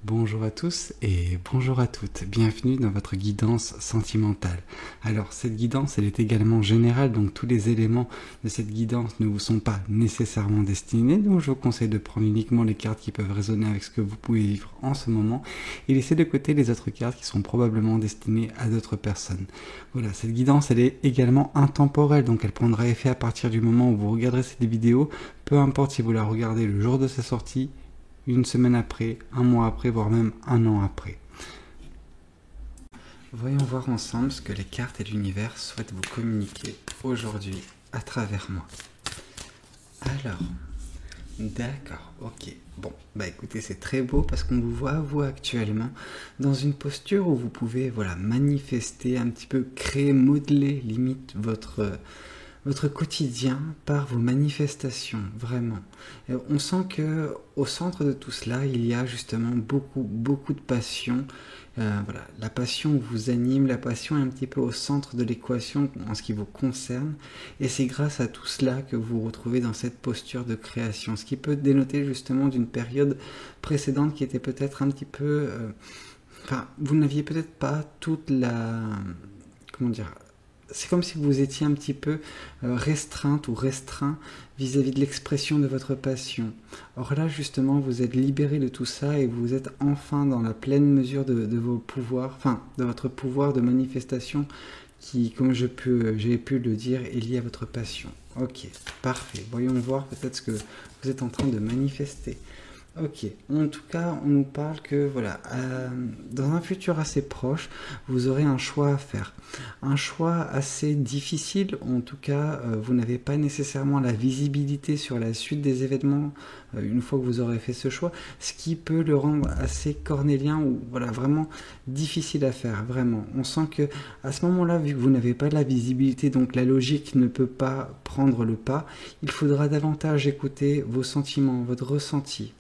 Bonjour à tous et bonjour à toutes, bienvenue dans votre guidance sentimentale. Alors cette guidance elle est également générale, donc tous les éléments de cette guidance ne vous sont pas nécessairement destinés, donc je vous conseille de prendre uniquement les cartes qui peuvent résonner avec ce que vous pouvez vivre en ce moment et laisser de côté les autres cartes qui sont probablement destinées à d'autres personnes. Voilà, cette guidance elle est également intemporelle, donc elle prendra effet à partir du moment où vous regarderez cette vidéo, peu importe si vous la regardez le jour de sa sortie, une semaine après, un mois après, voire même un an après. Voyons voir ensemble ce que les cartes et l'univers souhaitent vous communiquer aujourd'hui à travers moi. Alors, d'accord, ok. Bon, bah écoutez, c'est très beau parce qu'on vous voit, vous, actuellement, dans une posture où vous pouvez, voilà, manifester, un petit peu créer, modeler, limite, votre quotidien par vos manifestations, vraiment. Et on sent que au centre de tout cela, il y a justement beaucoup de passion. Voilà, la passion vous anime, la passion est un petit peu au centre de l'équation en ce qui vous concerne, et c'est grâce à tout cela que vous vous retrouvez dans cette posture de création, ce qui peut dénoter justement d'une période précédente qui était peut-être un petit peu... Enfin, vous n'aviez peut-être pas toute la... Comment dire, c'est comme si vous étiez un petit peu restreinte ou restreint vis-à-vis de l'expression de votre passion. Or là, justement, vous êtes libéré de tout ça et vous êtes enfin dans la pleine mesure de vos pouvoirs, enfin, de votre pouvoir de manifestation qui, comme j'ai pu le dire, est lié à votre passion. Ok, parfait. Voyons voir peut-être ce que vous êtes en train de manifester. Ok, en tout cas, on nous parle que voilà, dans un futur assez proche, vous aurez un choix à faire. Un choix assez difficile, en tout cas, vous n'avez pas nécessairement la visibilité sur la suite des événements une fois que vous aurez fait ce choix, ce qui peut le rendre assez cornélien ou voilà, vraiment difficile à faire, vraiment. On sent que à ce moment-là, vu que vous n'avez pas la visibilité, donc la logique ne peut pas prendre le pas, il faudra davantage écouter vos sentiments, votre ressenti.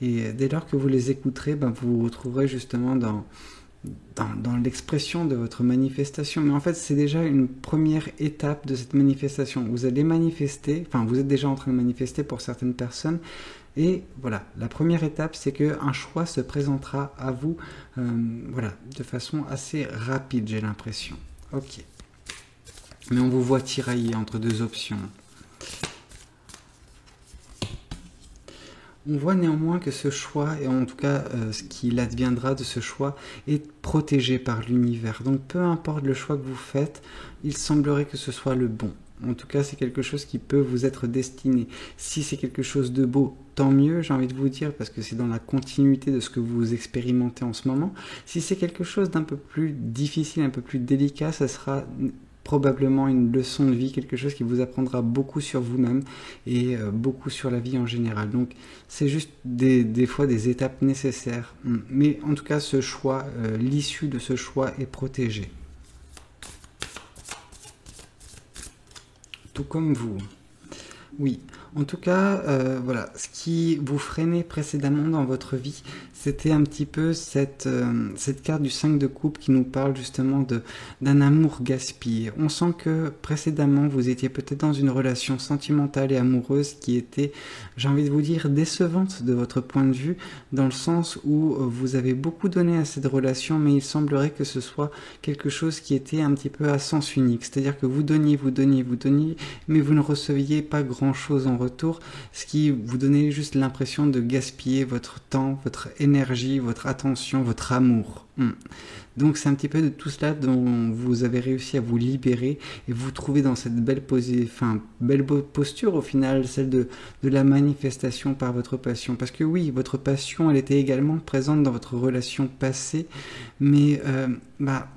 Et dès lors que vous les écouterez, ben vous vous retrouverez justement dans l'expression de votre manifestation. Mais en fait, c'est déjà une première étape de cette manifestation. Vous allez manifester, enfin vous êtes déjà en train de manifester pour certaines personnes. Et voilà, la première étape, c'est qu'un choix se présentera à vous voilà, de façon assez rapide, j'ai l'impression. Ok. Mais on vous voit tirailler entre deux options. On voit néanmoins que ce choix, et en tout cas ce qu'il adviendra de ce choix, est protégé par l'univers. Donc peu importe le choix que vous faites, il semblerait que ce soit le bon. En tout cas, c'est quelque chose qui peut vous être destiné. Si c'est quelque chose de beau, tant mieux, j'ai envie de vous dire, parce que c'est dans la continuité de ce que vous expérimentez en ce moment. Si c'est quelque chose d'un peu plus difficile, un peu plus délicat, ça sera probablement une leçon de vie, quelque chose qui vous apprendra beaucoup sur vous-même et beaucoup sur la vie en général. Donc c'est juste des fois des étapes nécessaires. Mais en tout cas, ce choix, l'issue de ce choix est protégée. Tout comme vous. Oui, en tout cas, voilà, ce qui vous freinait précédemment dans votre vie, c'était un petit peu cette carte du 5 de coupe qui nous parle justement d'un amour gaspillé. On sent que précédemment, vous étiez peut-être dans une relation sentimentale et amoureuse qui était, j'ai envie de vous dire, décevante de votre point de vue, dans le sens où vous avez beaucoup donné à cette relation, mais il semblerait que ce soit quelque chose qui était un petit peu à sens unique. C'est-à-dire que vous donniez, mais vous ne receviez pas grand-chose en retour, ce qui vous donnait juste l'impression de gaspiller votre temps, votre énergie, votre attention, votre amour. Donc c'est un petit peu de tout cela dont vous avez réussi à vous libérer et vous trouver dans cette belle posture au final, celle de la manifestation par votre passion. Parce que oui, votre passion, elle était également présente dans votre relation passée, mais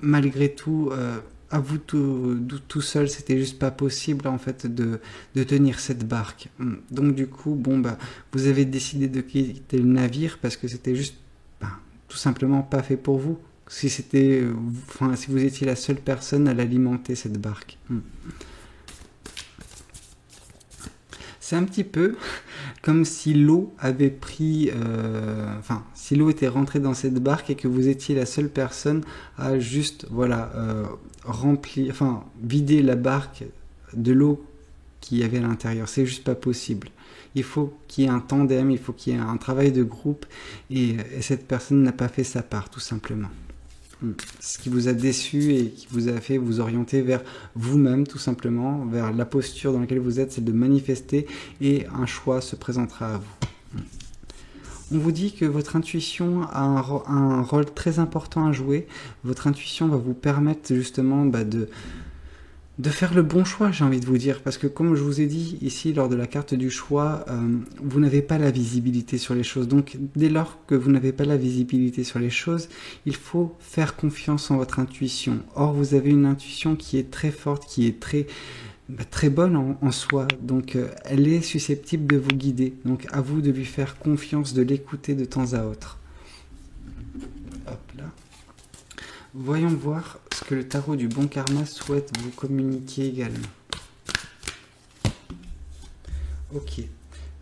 malgré tout... à vous tout seul, c'était juste pas possible en fait de tenir cette barque. Donc du coup, vous avez décidé de quitter le navire parce que c'était juste tout simplement pas fait pour vous. Si si vous étiez la seule personne à l'alimenter cette barque. C'est un petit peu comme si l'eau avait pris... si l'eau était rentrée dans cette barque et que vous étiez la seule personne à juste, vider la barque de l'eau qu'il y avait à l'intérieur. C'est juste pas possible. Il faut qu'il y ait un tandem, il faut qu'il y ait un travail de groupe, et cette personne n'a pas fait sa part, tout simplement. Ce qui vous a déçu et qui vous a fait vous orienter vers vous-même, tout simplement, vers la posture dans laquelle vous êtes, c'est de manifester, et un choix se présentera à vous. On vous dit que votre intuition a un rôle très important à jouer. Votre intuition va vous permettre justement de faire le bon choix, j'ai envie de vous dire, parce que comme je vous ai dit ici lors de la carte du choix, vous n'avez pas la visibilité sur les choses. Donc dès lors que vous n'avez pas la visibilité sur les choses, il faut faire confiance en votre intuition. Or vous avez une intuition qui est très forte, qui est très bonne en soi, donc elle est susceptible de vous guider. Donc à vous de lui faire confiance, de l'écouter de temps à autre. Hop là. Voyons voir ce que le tarot du bon karma souhaite vous communiquer également. Ok,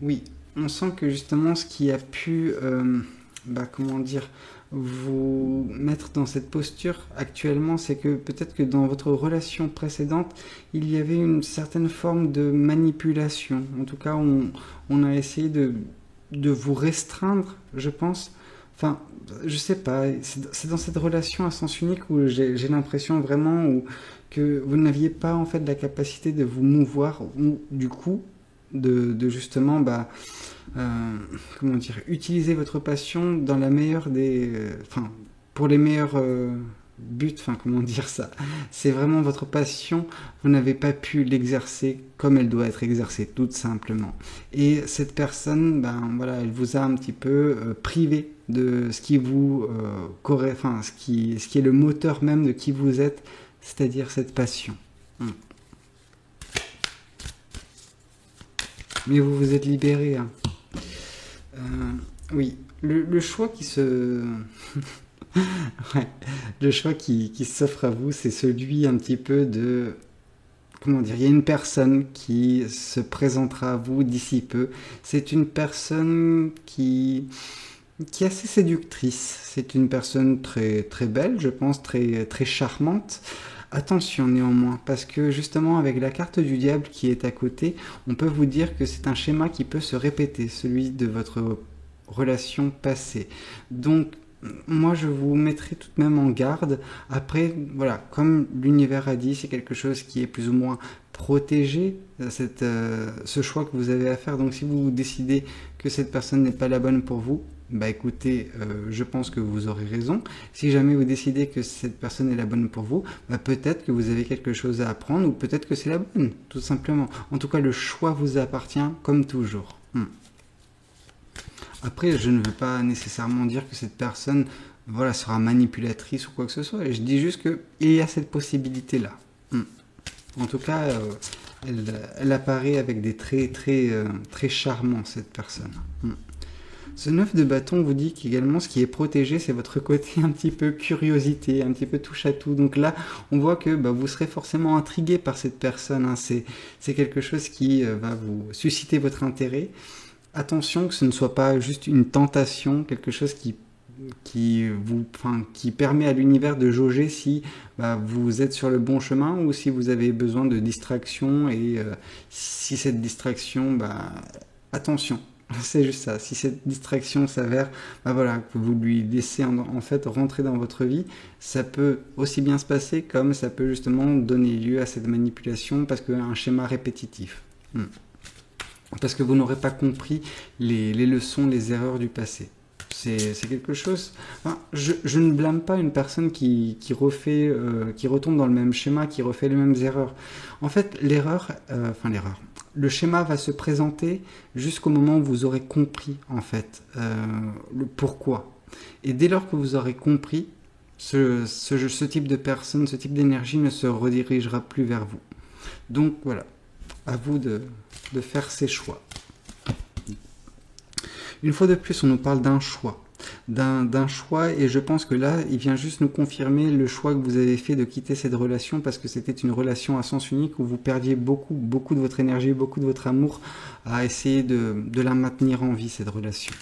oui, on sent que justement ce qui a pu, comment dire, vous mettre dans cette posture actuellement, c'est que peut-être que dans votre relation précédente, il y avait une certaine forme de manipulation. En tout cas, on a essayé de vous restreindre, je pense. Enfin, je sais pas, c'est dans cette relation à sens unique où j'ai l'impression vraiment que vous n'aviez pas en fait la capacité de vous mouvoir, ou du coup, de justement, comment dire, utiliser votre passion dans la meilleure pour les meilleurs buts, comment dire ça. C'est vraiment votre passion, vous n'avez pas pu l'exercer comme elle doit être exercée, tout simplement. Et cette personne, elle vous a un petit peu privé de ce qui vous ce qui est le moteur même de qui vous êtes, c'est-à-dire cette passion. Mais vous vous êtes libéré. Hein. Oui, le choix qui se... ouais, le choix qui s'offre à vous, c'est celui un petit peu de... Comment dire, il y a une personne qui se présentera à vous d'ici peu. C'est une personne qui est assez séductrice. C'est une personne très, très belle, je pense, très, très charmante. Attention néanmoins, parce que justement avec la carte du diable qui est à côté, on peut vous dire que c'est un schéma qui peut se répéter, celui de votre relation passée. Donc, moi je vous mettrai tout de même en garde. Après, voilà, comme l'univers a dit, c'est quelque chose qui est plus ou moins protégé, ce choix que vous avez à faire. Donc si vous décidez que cette personne n'est pas la bonne pour vous, écoutez, je pense que vous aurez raison. Si jamais vous décidez que cette personne est la bonne pour vous, peut-être que vous avez quelque chose à apprendre, ou peut-être que c'est la bonne, tout simplement. En tout cas, le choix vous appartient, comme toujours. Après, je ne veux pas nécessairement dire que cette personne sera manipulatrice ou quoi que ce soit. Je dis juste qu'il y a cette possibilité-là. En tout cas, elle apparaît avec des traits très, très charmants, cette personne. Ce 9 de bâton vous dit qu'également ce qui est protégé, c'est votre côté un petit peu curiosité, un petit peu touche à tout. Donc là, on voit que vous serez forcément intrigué par cette personne. Hein. C'est quelque chose qui va vous susciter votre intérêt. Attention que ce ne soit pas juste une tentation, quelque chose qui permet à l'univers de jauger si vous êtes sur le bon chemin ou si vous avez besoin de distraction, et si cette distraction, attention, c'est juste ça, si cette distraction s'avère que vous lui laissez en fait rentrer dans votre vie, ça peut aussi bien se passer comme ça peut justement donner lieu à cette manipulation, parce qu'un schéma répétitif. Parce que vous n'aurez pas compris les leçons, les erreurs du passé. C'est quelque chose... je ne blâme pas une personne qui retombe dans le même schéma, qui refait les mêmes erreurs. En fait, le schéma va se présenter jusqu'au moment où vous aurez compris, en fait, le pourquoi. Et dès lors que vous aurez compris, ce type de personne, ce type d'énergie ne se redirigera plus vers vous. Donc voilà, à vous de faire ses choix. Une fois de plus, on nous parle d'un choix. D'un choix, et je pense que là, il vient juste nous confirmer le choix que vous avez fait de quitter cette relation, parce que c'était une relation à sens unique où vous perdiez beaucoup, beaucoup de votre énergie, beaucoup de votre amour à essayer de la maintenir en vie, cette relation.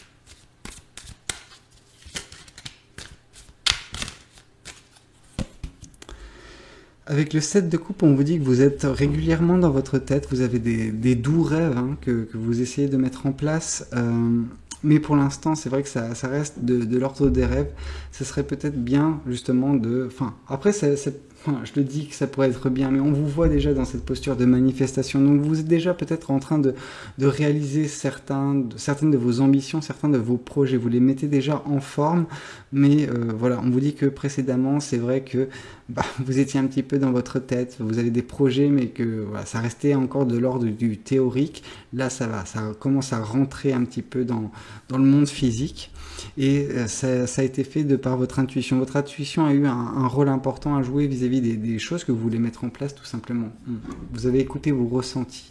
avec le 7 de coupe, on vous dit que vous êtes régulièrement dans votre tête, vous avez des doux rêves hein, que vous essayez de mettre en place. Mais pour l'instant, c'est vrai que ça reste de l'ordre des rêves. Ce serait peut-être bien, justement, de... Enfin, après, je le dis que ça pourrait être bien, mais on vous voit déjà dans cette posture de manifestation. Donc, vous êtes déjà peut-être en train de réaliser certaines de vos ambitions, certains de vos projets. Vous les mettez déjà en forme, mais voilà, on vous dit que précédemment, c'est vrai que vous étiez un petit peu dans votre tête. Vous avez des projets, mais que voilà, ça restait encore de l'ordre du théorique. Là, ça va, ça commence à rentrer un petit peu dans le monde physique. Et ça a été fait de par votre intuition. Votre intuition a eu un rôle important à jouer vis-à-vis des choses que vous voulez mettre en place, tout simplement. Vous avez écouté vos ressentis.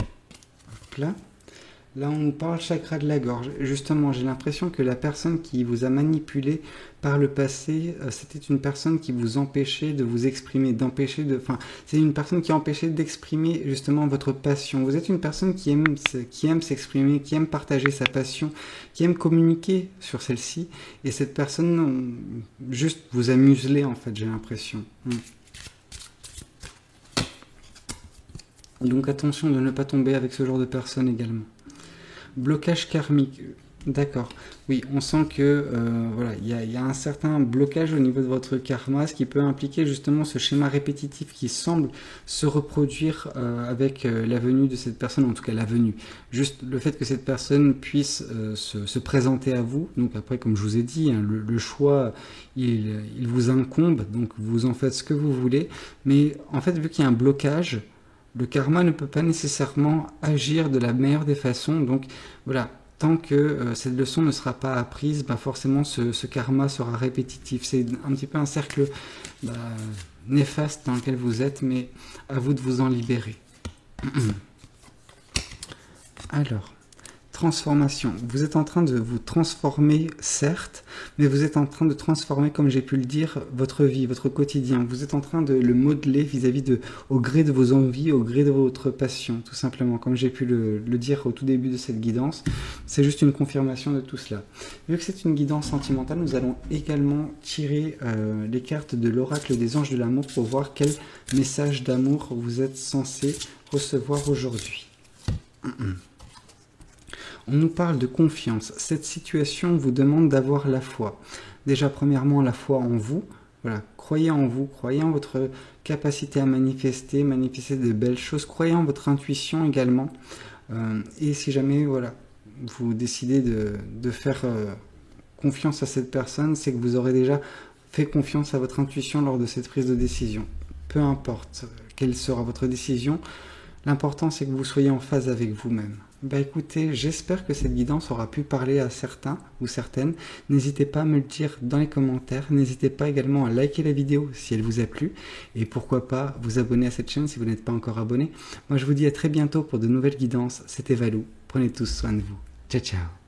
Hop là. Là, on nous parle chakra de la gorge. Justement, j'ai l'impression que la personne qui vous a manipulé par le passé, c'était une personne qui vous empêchait de vous exprimer, c'est une personne qui empêchait d'exprimer justement votre passion. Vous êtes une personne qui aime s'exprimer, qui aime partager sa passion, qui aime communiquer sur celle-ci. Et cette personne, juste vous a muselé, en fait, j'ai l'impression. Donc attention de ne pas tomber avec ce genre de personne également. Blocage karmique, d'accord. Oui, on sent que voilà, il y a un certain blocage au niveau de votre karma, ce qui peut impliquer justement ce schéma répétitif qui semble se reproduire avec la venue de cette personne, en tout cas la venue. Juste le fait que cette personne puisse se présenter à vous. Donc après, comme je vous ai dit, hein, le choix, il vous incombe, donc vous en faites ce que vous voulez. Mais en fait, vu qu'il y a un blocage, le karma ne peut pas nécessairement agir de la meilleure des façons. Donc voilà, tant que cette leçon ne sera pas apprise, forcément ce karma sera répétitif. C'est un petit peu un cercle néfaste dans lequel vous êtes, mais à vous de vous en libérer. Alors, transformation. Vous êtes en train de vous transformer, certes, mais vous êtes en train de transformer, comme j'ai pu le dire, votre vie, votre quotidien. Vous êtes en train de le modeler au gré de vos envies, au gré de votre passion, tout simplement. Comme j'ai pu le dire au tout début de cette guidance, c'est juste une confirmation de tout cela. Vu que c'est une guidance sentimentale, nous allons également tirer les cartes de l'oracle des anges de l'amour pour voir quel message d'amour vous êtes censé recevoir aujourd'hui. On nous parle de confiance. Cette situation vous demande d'avoir la foi. Déjà, premièrement, la foi en vous. Voilà, croyez en vous, croyez en votre capacité à manifester de belles choses. Croyez en votre intuition également. Et si jamais, voilà, vous décidez de faire confiance à cette personne, c'est que vous aurez déjà fait confiance à votre intuition lors de cette prise de décision. Peu importe quelle sera votre décision, l'important c'est que vous soyez en phase avec vous-même. Écoutez, j'espère que cette guidance aura pu parler à certains ou certaines. N'hésitez pas à me le dire dans les commentaires. N'hésitez pas également à liker la vidéo si elle vous a plu. Et pourquoi pas vous abonner à cette chaîne si vous n'êtes pas encore abonné. Moi je vous dis à très bientôt pour de nouvelles guidances. C'était Valou. Prenez tous soin de vous. Ciao ciao.